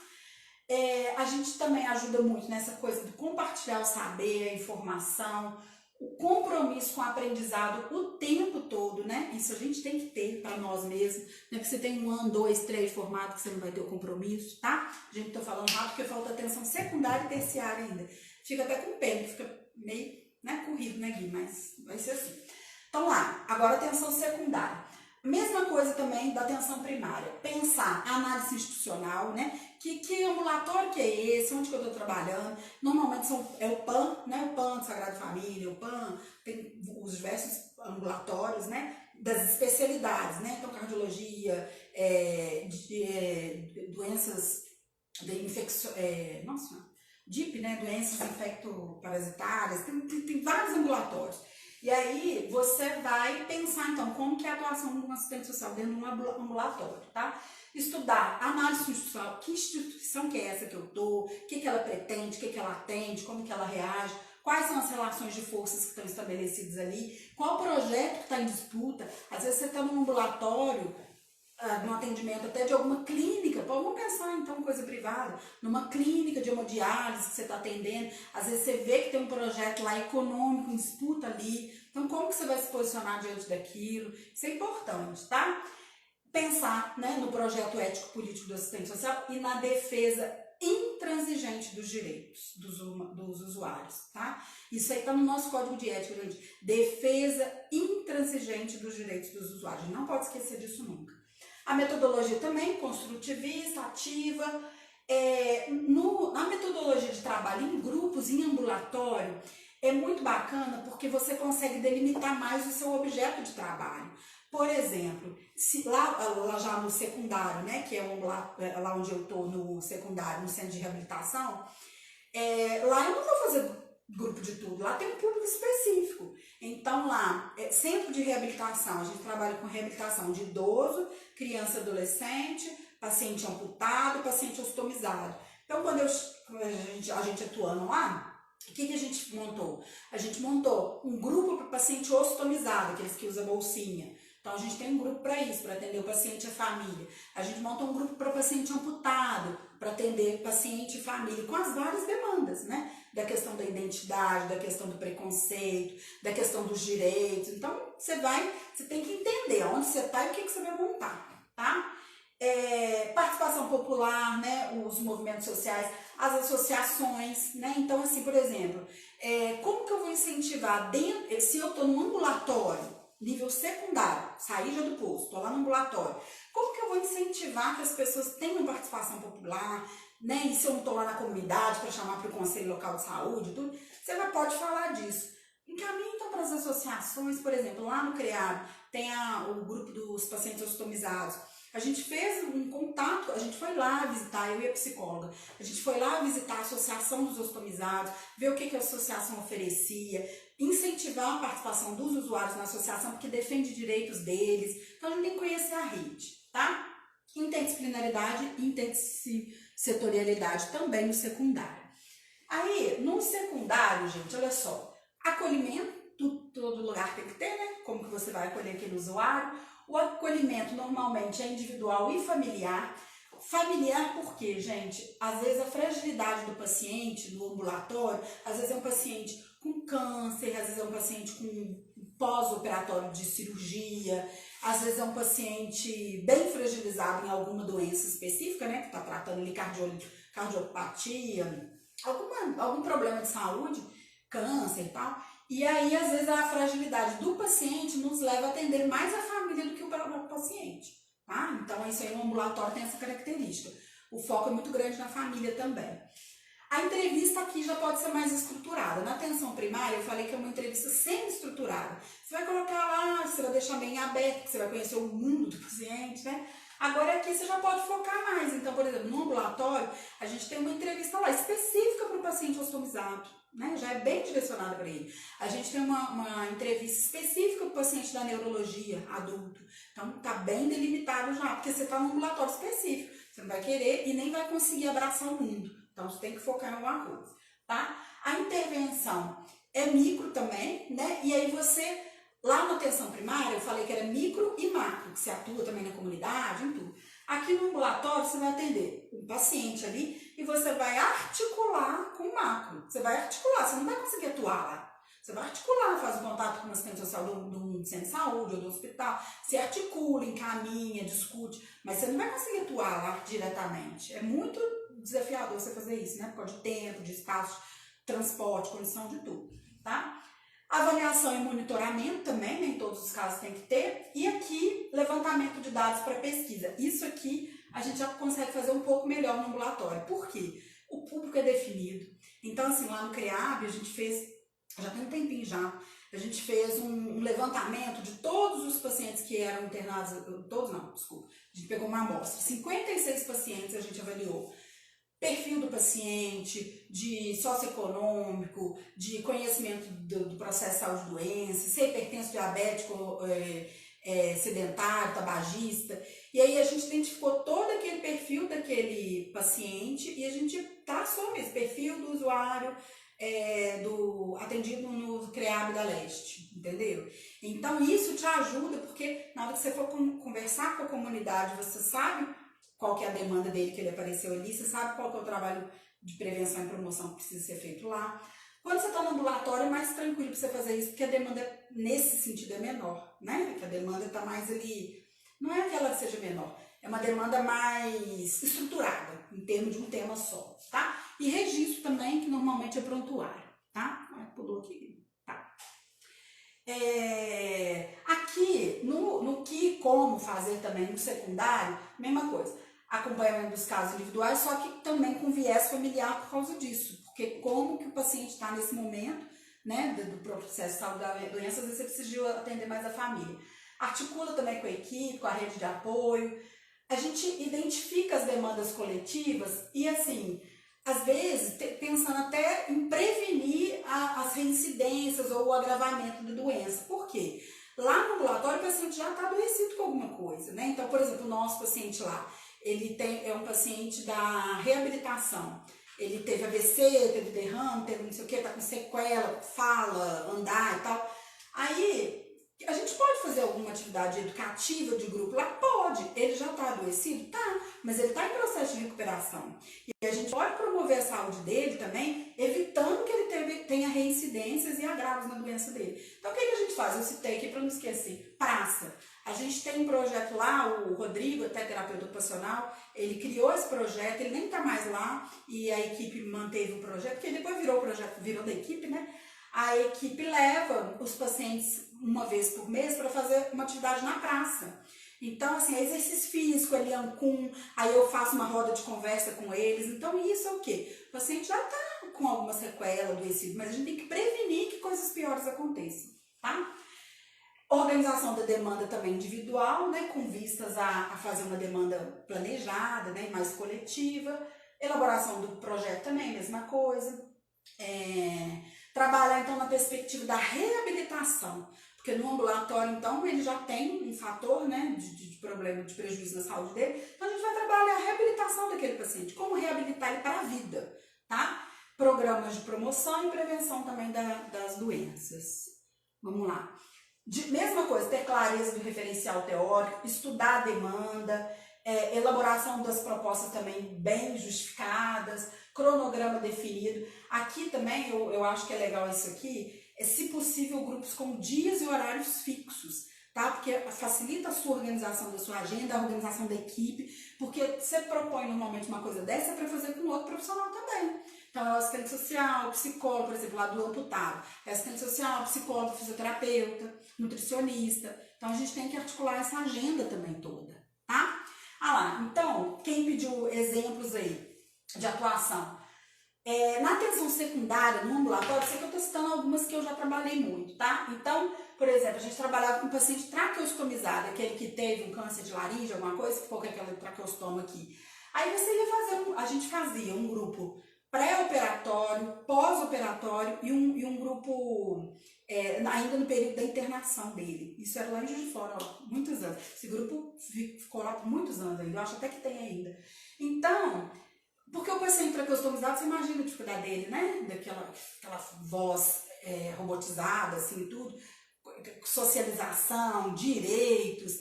A gente também ajuda muito nessa coisa de compartilhar o saber, a informação, o compromisso com o aprendizado o tempo todo, né? Isso a gente tem que ter para nós mesmos. Não é que você tem 1 ano, 2, 3 formado que você não vai ter o compromisso, tá? A gente tá falando rápido porque falta atenção secundária e terciária ainda. Fica até com pena, fica meio, né, corrido, né, Gui? Mas vai ser assim. Então lá, agora atenção secundária. Mesma coisa também da atenção primária. Pensar a análise institucional, né? Que ambulatório que é esse? Onde que eu estou trabalhando? Normalmente é o PAN, né? O PAN do Sagrada Família, o PAN, tem os diversos ambulatórios, né? Das especialidades, né? Então, cardiologia, doenças de infecção, DIP, né? Doenças infectoparasitárias, tem vários ambulatórios. E aí, você vai pensar, então, como que é a atuação de um assistente social dentro de um ambulatório, tá? Estudar análise institucional, que instituição que é essa que eu tô, o que ela pretende, o que ela atende, como que ela reage, quais são as relações de forças que estão estabelecidas ali, qual projeto que está em disputa. Às vezes você está num ambulatório, no atendimento até de alguma clínica, vamos pensar então coisa privada, numa clínica de hemodiálise que você está atendendo, às vezes você vê que tem um projeto lá econômico em disputa ali, então como que você vai se posicionar diante daquilo? Isso é importante, tá? Pensar, né, no projeto ético-político do assistente social e na defesa intransigente dos direitos dos usuários, tá? Isso aí está no nosso código de ética, gente. Defesa intransigente dos direitos dos usuários. Não pode esquecer disso nunca. A metodologia também, construtivista, ativa. A metodologia de trabalho em grupos, em ambulatório, é muito bacana porque você consegue delimitar mais o seu objeto de trabalho. Por exemplo, se lá já no secundário, né, que é lá onde eu estou no secundário, no centro de reabilitação, lá eu não vou fazer grupo de tudo, lá tem um público específico. Então lá, centro de reabilitação, a gente trabalha com reabilitação de idoso, criança, adolescente, paciente amputado, paciente ostomizado. Então quando a gente atuando lá, o que a gente montou? A gente montou um grupo para paciente ostomizado, aqueles que usam bolsinha. Então, a gente tem um grupo para isso, para atender o paciente e a família. A gente monta um grupo para paciente amputado, para atender paciente e família, com as várias demandas, né? Da questão da identidade, da questão do preconceito, da questão dos direitos. Então, você tem que entender onde você está e o que você vai montar, tá? Participação popular, né? Os movimentos sociais, as associações, né? Então, assim, por exemplo, como que eu vou incentivar se eu estou num ambulatório, nível secundário, saí já do posto, estou lá no ambulatório, como que eu vou incentivar que as pessoas tenham participação popular, né? E se eu não estou lá na comunidade para chamar para o Conselho Local de Saúde, tudo, você pode falar disso. Encaminhe então para as associações, por exemplo, lá no CREAB tem o grupo dos pacientes ostomizados. A gente fez um contato, a gente foi lá visitar, eu e a psicóloga, a gente foi lá visitar a Associação dos Ostomizados, ver o que a associação oferecia, incentivar a participação dos usuários na associação, porque defende direitos deles. Então, a gente tem que conhecer a rede, tá? Interdisciplinaridade e interdissetorialidade também no secundário. Aí, no secundário, gente, olha só, acolhimento, todo lugar tem que ter, né? Como que você vai acolher aquele usuário? O acolhimento normalmente é individual e familiar. Familiar porque, gente, às vezes a fragilidade do paciente, do ambulatório, às vezes é um paciente com câncer, às vezes é um paciente com pós-operatório de cirurgia, às vezes é um paciente bem fragilizado em alguma doença específica, né, que está tratando ali cardiopatia, algum problema de saúde, câncer e tal. E aí, às vezes, a fragilidade do paciente nos leva a atender mais a família do que o próprio paciente. Tá? Então, isso aí no ambulatório tem essa característica. O foco é muito grande na família também. A entrevista aqui já pode ser mais estruturada. Na atenção primária, eu falei que é uma entrevista semi-estruturada. Você vai colocar lá, você vai deixar bem aberto, você vai conhecer o mundo do paciente, né? Agora aqui você já pode focar mais. Então, por exemplo, no ambulatório, a gente tem uma entrevista lá específica para o paciente ostomizado, né? Já é bem direcionada para ele. A gente tem uma entrevista específica para o paciente da neurologia adulto. Então, tá bem delimitado já, porque você está num ambulatório específico. Você não vai querer e nem vai conseguir abraçar o mundo. Então, você tem que focar em alguma coisa, tá? A intervenção é micro também, né? E aí você, lá na atenção primária, eu falei que era micro e macro, que você atua também na comunidade, em tudo. Aqui no ambulatório, você vai atender um paciente ali e você vai articular com o macro. Você vai articular, você não vai conseguir atuar lá. Você vai articular, faz um contato com uma assistente social de um centro de saúde ou do hospital. Você articula, encaminha, discute, mas você não vai conseguir atuar lá diretamente. É muito desafiador você fazer isso, né? Por causa de tempo, de espaço, transporte, condição de tudo, tá? Avaliação e monitoramento também, nem todos os casos tem que ter. E aqui, levantamento de dados para pesquisa. Isso aqui a gente já consegue fazer um pouco melhor no ambulatório. Por quê? O público é definido. Então, assim, lá no CREAB, a gente fez, já tem um tempinho já, a gente fez um levantamento de todos os pacientes que eram internados, todos não, desculpa, a gente pegou uma amostra, 56 pacientes a gente avaliou. Perfil do paciente, de socioeconômico, de conhecimento do processo de saúde e doença, se é hipertenso, diabético, sedentário, tabagista. E aí a gente identificou todo aquele perfil daquele paciente e a gente traçou esse perfil do usuário do atendido no CREAB da Leste, entendeu? Então isso te ajuda porque na hora que você for conversar com a comunidade, você sabe qual que é a demanda dele, que ele apareceu ali, você sabe qual que é o trabalho de prevenção e promoção que precisa ser feito lá. Quando você está no ambulatório, é mais tranquilo para você fazer isso, porque a demanda, nesse sentido, é menor, né? Que a demanda está mais ali, não é que ela seja menor, é uma demanda mais estruturada, em termos de um tema só, tá? E registro também, que normalmente é prontuário, tá? Pulou aqui, tá? Aqui, no que como fazer também no secundário, mesma coisa. Acompanhamento dos casos individuais, só que também com viés familiar por causa disso. Porque como que o paciente está nesse momento, né, do processo de saúde da doença, às vezes você precisa atender mais a família. Articula também com a equipe, com a rede de apoio. A gente identifica as demandas coletivas e, assim, às vezes, pensando até em prevenir as reincidências ou o agravamento da doença. Por quê? Lá no ambulatório, o paciente já está adoecido com alguma coisa, né? Então, por exemplo, o nosso paciente lá, ele é um paciente da reabilitação. Ele teve AVC, teve derrame, teve não sei o que, tá com sequela, fala, andar e tal. Aí, a gente pode fazer alguma atividade educativa de grupo lá? Pode. Ele já está adoecido? Tá. Mas ele está em processo de recuperação. E a gente pode promover a saúde dele também, evitando que ele tenha reincidências e agravos na doença dele. Então, o que a gente faz? Eu citei aqui para não esquecer. Praça. A gente tem um projeto lá, o Rodrigo, até terapeuta ocupacional, ele criou esse projeto, ele nem está mais lá, e a equipe manteve o projeto, porque depois virou o projeto, virou da equipe, né? A equipe leva os pacientes uma vez por mês para fazer uma atividade na praça. Então, assim, é exercício físico, é liancum, aí eu faço uma roda de conversa com eles. Então, isso é o quê? O paciente já está com alguma sequela, adoecido, mas a gente tem que prevenir que coisas piores aconteçam, tá? Organização da demanda também individual, né, com vistas a fazer uma demanda planejada, né, mais coletiva. Elaboração do projeto também, mesma coisa. Trabalhar, então, na perspectiva da reabilitação, porque no ambulatório, então, ele já tem um fator, né, de problema, de prejuízo na saúde dele, então a gente vai trabalhar a reabilitação daquele paciente, como reabilitar ele para a vida, tá? Programas de promoção e prevenção também das doenças. Vamos lá. Mesma coisa, ter clareza do referencial teórico, estudar a demanda, elaboração das propostas também bem justificadas, cronograma definido. Aqui também, eu acho que é legal isso aqui, se possível, grupos com dias e horários fixos, tá? Porque facilita a sua organização da sua agenda, a organização da equipe, porque você propõe normalmente uma coisa dessa para fazer com outro profissional também. Então, é o assistente social, psicólogo, por exemplo, lá do amputado, é assistente social, psicólogo, fisioterapeuta, nutricionista. Então, a gente tem que articular essa agenda também toda, tá? Ah lá, então, quem pediu exemplos aí de atuação? Na atenção secundária, no ambulatório, sei que eu estou citando algumas que eu já trabalhei muito, tá? Então, por exemplo, a gente trabalhava com um paciente traqueostomizado, aquele que teve um câncer de laringe, alguma coisa, que foi aquela traqueostoma aqui. Aí você ia fazer, a gente fazia um grupo pré-operatório, pós-operatório e um grupo ainda no período da internação dele. Isso era lá em Juiz de Fora, ó, muitos anos. Esse grupo ficou lá por muitos anos ainda, eu acho até que tem ainda. Então, porque o paciente traqueostomizado, você imagina a dificuldade dele, né? Daquela voz robotizada, assim, tudo. Socialização, direitos,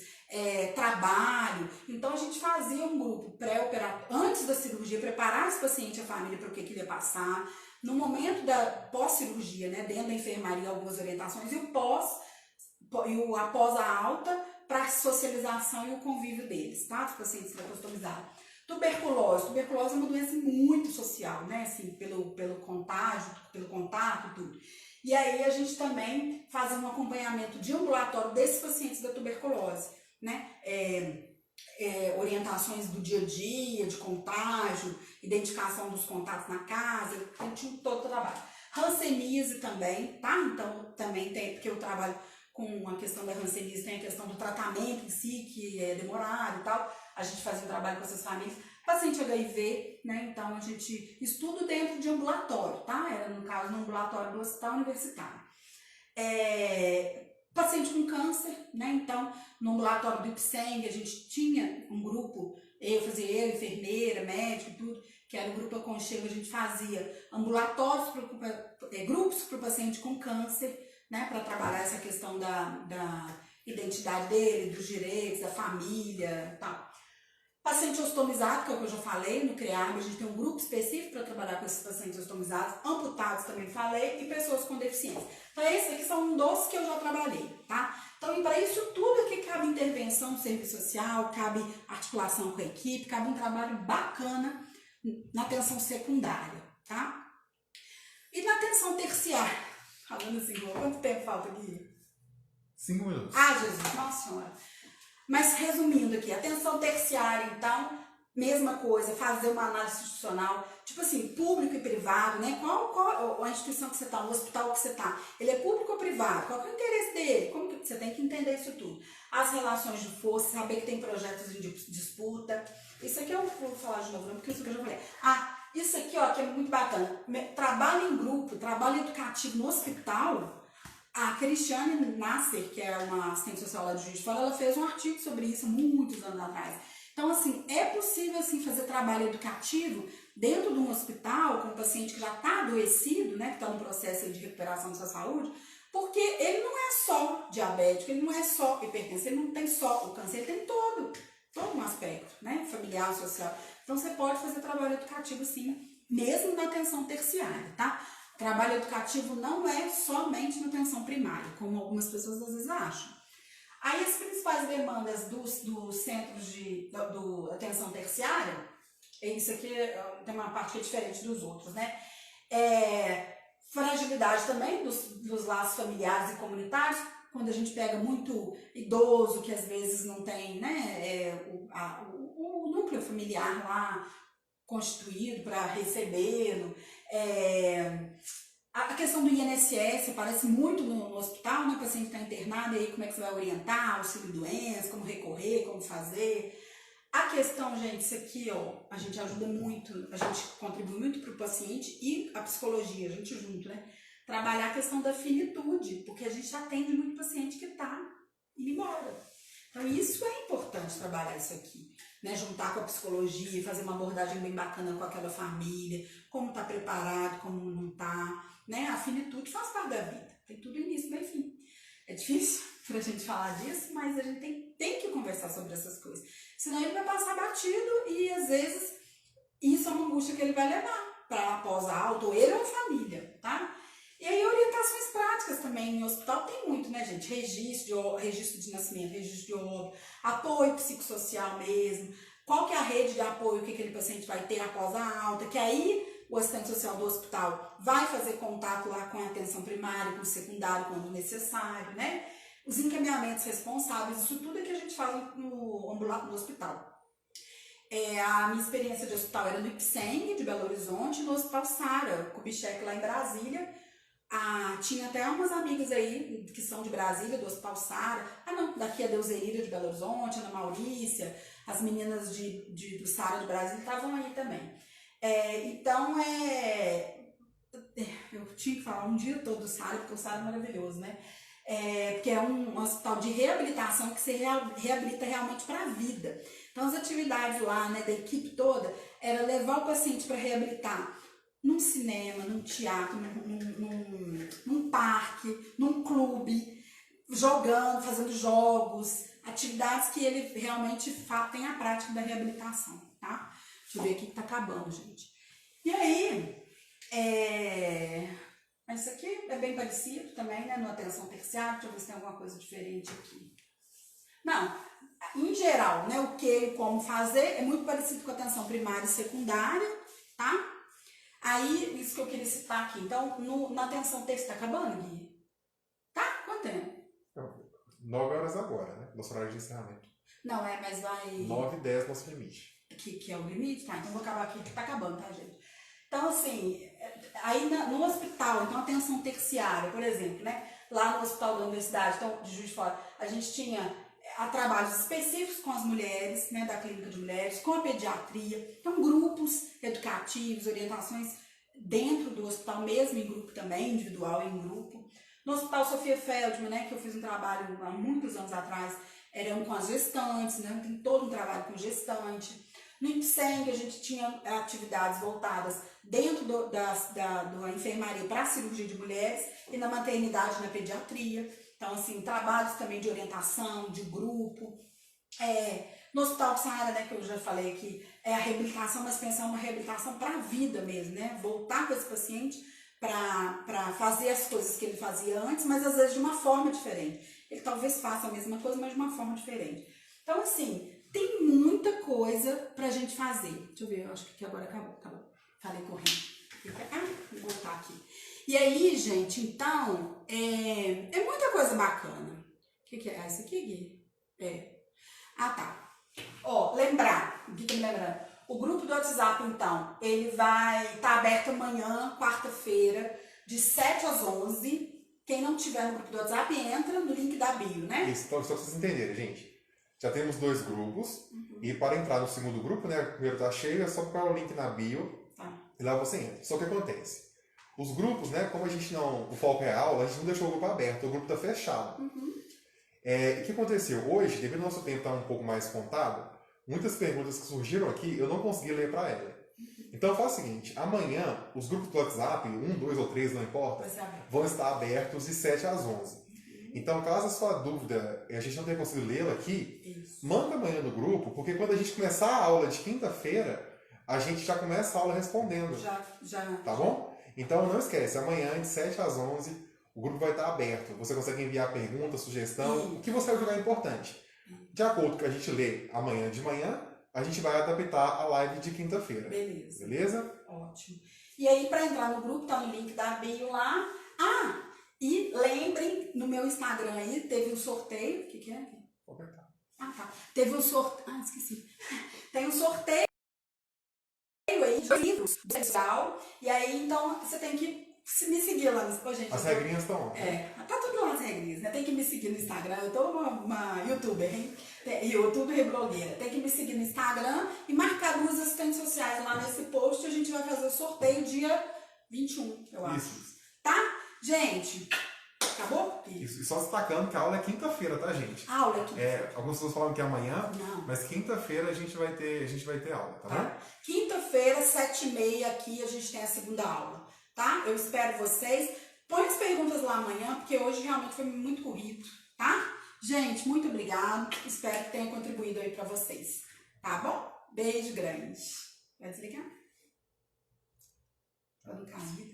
trabalho. Então, a gente fazia um grupo pré-operatório, antes da cirurgia, preparar esse paciente e a família para o que ele ia passar. No momento da pós-cirurgia, né? Dentro da enfermaria, algumas orientações. E o após a alta, para a socialização e o convívio deles, tá? Dos pacientes traqueostomizados. Tuberculose é uma doença muito social, né? Assim, pelo contágio, pelo contato, tudo. E aí a gente também faz um acompanhamento de ambulatório desses pacientes da tuberculose, né? Orientações do dia a dia, de contágio, identificação dos contatos na casa, a gente tinha todo o trabalho. Hanseníase também, tá? Então também tem, porque eu trabalho com a questão da hanseníase, tem a questão do tratamento em si, que é demorado e tal. A gente fazia um trabalho com essas famílias. Paciente HIV, né? Então a gente estuda dentro de ambulatório, tá? Era no caso no ambulatório do hospital universitário. Paciente com câncer, né? Então no ambulatório do IPSENG a gente tinha um grupo, eu, enfermeira, médico, tudo, que era o grupo Aconchego, a gente fazia ambulatórios, grupos para o paciente com câncer, né? Para trabalhar essa questão da identidade dele, dos direitos, da família e tal. Paciente ostomizado, que é o que eu já falei, no CREAB, a gente tem um grupo específico para trabalhar com esses pacientes ostomizados, amputados também falei, e pessoas com deficiência. Então, esses aqui são um dos que eu já trabalhei, tá? Então, e para isso tudo aqui cabe intervenção do serviço social, cabe articulação com a equipe, cabe um trabalho bacana na atenção secundária, tá? E na atenção terciária, falando assim, quanto tempo falta aqui? 5 minutos. Ah, Jesus, nossa senhora. Mas resumindo aqui, atenção terciária, então, mesma coisa, fazer uma análise institucional, tipo assim, público e privado, né? Qual a instituição que você está, o hospital que você está, ele é público ou privado? Qual é o interesse dele? Como que você tem que entender isso tudo? As relações de força, saber que tem projetos de disputa. Isso aqui eu vou falar de novo, não, porque isso que eu já falei. Isso aqui, ó, que é muito bacana. Trabalho em grupo, trabalho educativo no hospital. A Cristiane Nasser, que é uma assistente social lá de Juiz de Fora, ela fez um artigo sobre isso muitos anos atrás. Então, assim, é possível assim, fazer trabalho educativo dentro de um hospital com um paciente que já está adoecido, né, que está no processo de recuperação da sua saúde, porque ele não é só diabético, ele não é só hipertenso, ele não tem só o câncer, ele tem todo um aspecto, né, familiar, social. Então, você pode fazer trabalho educativo, sim, mesmo na atenção terciária, tá? Trabalho educativo não é somente na atenção primária, como algumas pessoas às vezes acham. Aí as principais demandas dos centros de atenção terciária, isso aqui tem uma parte que é diferente dos outros, né? Fragilidade também dos laços familiares e comunitários, quando a gente pega muito idoso que às vezes não tem, né, o núcleo familiar lá constituído para recebê-lo. A questão do INSS aparece muito no hospital, né? O paciente está internado, e aí como é que você vai orientar, auxílio-doença, como recorrer, como fazer. A questão, gente, isso aqui, ó, a gente ajuda muito, a gente contribui muito para o paciente e a psicologia, a gente junto, né? Trabalhar a questão da finitude, porque a gente atende muito paciente que está indo embora. Então, isso é importante trabalhar isso aqui. né, juntar com a psicologia, fazer uma abordagem bem bacana com aquela família, como tá preparado, como não tá, né? A finitude faz parte da vida, tem tudo início, meio e fim. É difícil pra gente falar disso, mas a gente tem que conversar sobre essas coisas. Senão ele vai passar batido e às vezes isso é uma angústia que ele vai levar para pós-alto, ou ele ou a família, tá? E aí orientações práticas também em hospital tem muito, né, gente? Registro de nascimento, registro de óbito, apoio psicossocial mesmo, qual que é a rede de apoio que aquele paciente vai ter após a alta, que aí o assistente social do hospital vai fazer contato lá com a atenção primária, com o secundário, quando necessário, né? Os encaminhamentos responsáveis, isso tudo é que a gente fala no hospital. A minha experiência de hospital era no IPSENG, de Belo Horizonte, no Hospital Sara Kubitschek, lá em Brasília. Tinha até umas amigas aí que são de Brasília, do Hospital Sara. Não, daqui a Deuserida de Belo Horizonte, Ana Maurícia, as meninas do Sara de Brasília estavam aí também. Então, eu tinha que falar um dia todo do Sara, porque o Sara é maravilhoso, né? Porque é um hospital de reabilitação que se reabilita realmente para a vida. Então, as atividades lá, né, da equipe toda, era levar o paciente para reabilitar num cinema, num teatro, num parque, num clube, jogando, fazendo jogos, atividades que ele realmente tem a prática da reabilitação, tá? Deixa eu ver aqui que tá acabando, gente. E aí, isso aqui é bem parecido também, né, no atenção terciária. Deixa eu ver se tem alguma coisa diferente aqui. Não, em geral, né, o que e como fazer é muito parecido com a atenção primária e secundária, tá? Aí, isso que eu queria citar aqui. Então, na atenção terciária, tá acabando, Gui? Tá? Quanto tempo? 9 horas agora, né? Nosso horário de encerramento. Não, mas vai... 9h10, nosso limite. Que é o limite? Tá, então vou acabar aqui, que tá acabando, tá, gente? Então, assim, aí no hospital, então, atenção terciária, por exemplo, né? Lá no hospital da universidade, então, de Juiz de Fora, a gente tinha trabalhos específicos com as mulheres, né, da clínica de mulheres, com a pediatria, então grupos educativos, orientações dentro do hospital mesmo, em grupo também, individual e em grupo. No Hospital Sofia Feldman, né, que eu fiz um trabalho há muitos anos atrás, eram com as gestantes, né, tem todo um trabalho com gestante. No IPSENG a gente tinha atividades voltadas dentro da enfermaria para a cirurgia de mulheres e na maternidade e na pediatria. Então, assim, trabalhos também de orientação, de grupo. No Hospital Sara, né, que eu já falei aqui, é a reabilitação, mas pensar uma reabilitação para a vida mesmo, né? Voltar com esse paciente para fazer as coisas que ele fazia antes, mas às vezes de uma forma diferente. Ele talvez faça a mesma coisa, mas de uma forma diferente. Então, assim, tem muita coisa pra gente fazer. Deixa eu ver, eu acho que agora acabou. Falei correndo. Vou voltar aqui. E aí, gente, então, é muita coisa bacana. O que é? Isso aqui, Gui? Tá. Lembrar, o que tá me lembrando? O grupo do WhatsApp, então, ele vai estar aberto amanhã, quarta-feira, de 7 às 11. Quem não tiver no grupo do WhatsApp, entra no link da bio, né? Isso, então, só pra vocês entenderem, gente. Já temos 2 grupos. E para entrar no segundo grupo, né? O primeiro tá cheio, é só procurar o link na bio. E lá você entra. Só que acontece? Os grupos, né? Como a gente não... O foco é a aula, a gente não deixou o grupo aberto. O grupo tá fechado. O que aconteceu? Hoje, devido ao nosso tempo estar um pouco mais contado, muitas perguntas que surgiram aqui, eu não consegui ler para ela. Então, faz o seguinte. Amanhã, os grupos do WhatsApp, 1, 2 ou 3, não importa, vão estar abertos de 7 às 11. Então, caso a sua dúvida, a gente não tenha conseguido lê-la aqui, manda amanhã no grupo, porque quando a gente começar a aula de quinta-feira, a gente já começa a aula respondendo. Tá bom? Então, não esquece, amanhã, de 7 às 11, o grupo vai estar aberto. Você consegue enviar pergunta, sugestão, o que você vai julgar importante. De acordo com o que a gente lê amanhã de manhã, a gente vai adaptar a live de quinta-feira. Beleza? Ótimo. E aí, para entrar no grupo, tá no link da bio lá. E lembrem, no meu Instagram aí, teve um sorteio. O que é? Tá. Teve um sorteio. Esqueci. Tem um sorteio aí de livros do social. E aí, então, você tem que me seguir lá no... gente, as regrinhas estão lá. Tá tudo lá as regrinhas, né? Tem que me seguir no Instagram. Eu tô uma youtuber, hein? Youtuber e blogueira. Tem que me seguir no Instagram e marcar 2 assistentes sociais lá nesse post. A gente vai fazer o sorteio dia 21, eu acho. Isso. Tá? Gente, Acabou? Isso. E só destacando que a aula é quinta-feira, tá, gente? A aula é quinta-feira. Algumas pessoas falam que é amanhã, Não. mas quinta-feira a gente vai ter aula, tá bom? Quinta-feira, 7h30 aqui, a gente tem a segunda aula, tá? Eu espero vocês. Põe as perguntas lá amanhã, porque hoje realmente foi muito corrido, tá? Gente, muito obrigada. Espero que tenha contribuído aí pra vocês, tá bom? Beijo grande. Vai desligar? Pra não cair.